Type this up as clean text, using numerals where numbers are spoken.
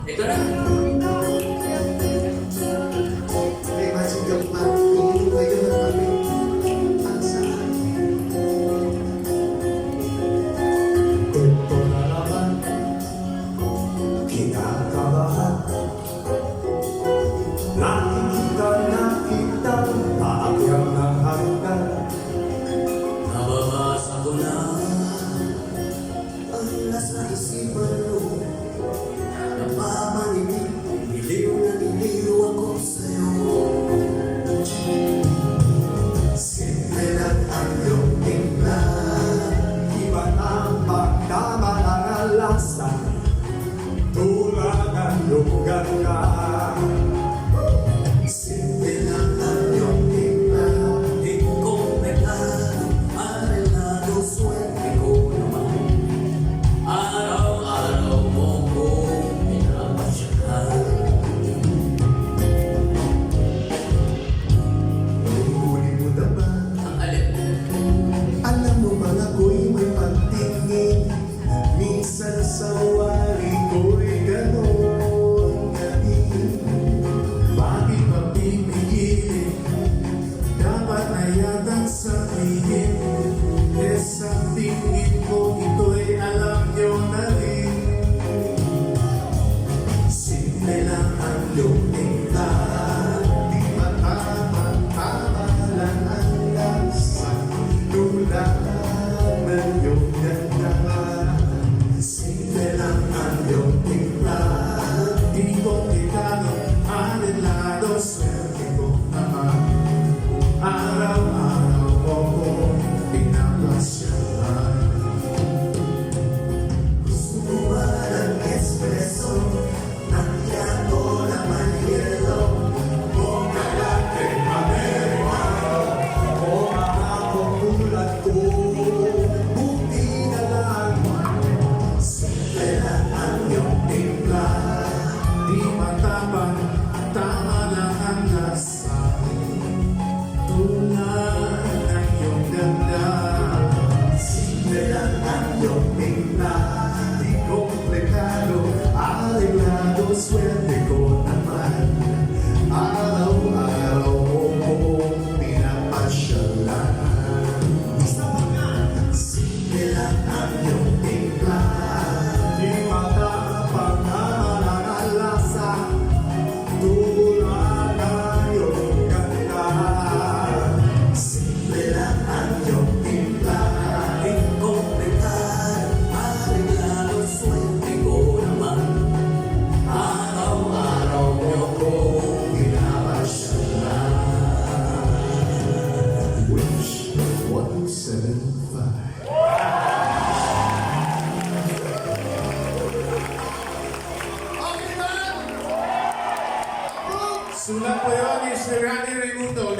Ito na. May masigap pa, hindi kayo na kami ang saan. Ito na naman, kinakabahan. Nakikita, aakyat ng hanggan. Nababasa ko na Ang nasa isipan mo, napapaninig, niliw na niliw ako sa'yo. Simple lang ang iyong tingla, iba ang pagkamalang lasa, tulad ng iyong ganda. Simple lang ang iyong tingla, di ko pekado, arenado, swerte ko naman. Araw-araw mo ko pinapasyahan. huli mo na ba? Ang alin, Alam mo bang ako'y may pagtingin? Minsan sa wari ko'y gano'n galing. Bakit ba pipigilin? Dapat na yatang sabihin. Eh sa tingin ko ito'y alam nyo na rin. Simple lang ang iyong tingla, di matama-tama lang ang lasa, tulad ng iyong ganda. Simple lang ang iyong tingla, di komplikado, alinlado, swerte ko naman. Araw-araw mo ko pinapasyahan. Gusto mo ba ng espresso? Macchiato naman yelo, mocha latte americano, o mahabang tulad ko, buti na lang. Simple lang ang iyong timpla, di matapang, tama lang ang lasa, tulad ng iyong ganda. Simple lang ang iyong timpla, di komplikado, alinlado, swerte ko naman. Araw-araw mo kong pinapasyalan. Simple lang ang iyong timpla, di matapang-tama ang lasa, tulad ng iyong ganda. Simple lang ang iyong timpla, di ko pekado, arenado, swerte ko naman. Araw-araw mo ko pinapasyalan. Wish 175. Sulat po yun ni Sir Randy Raimundo.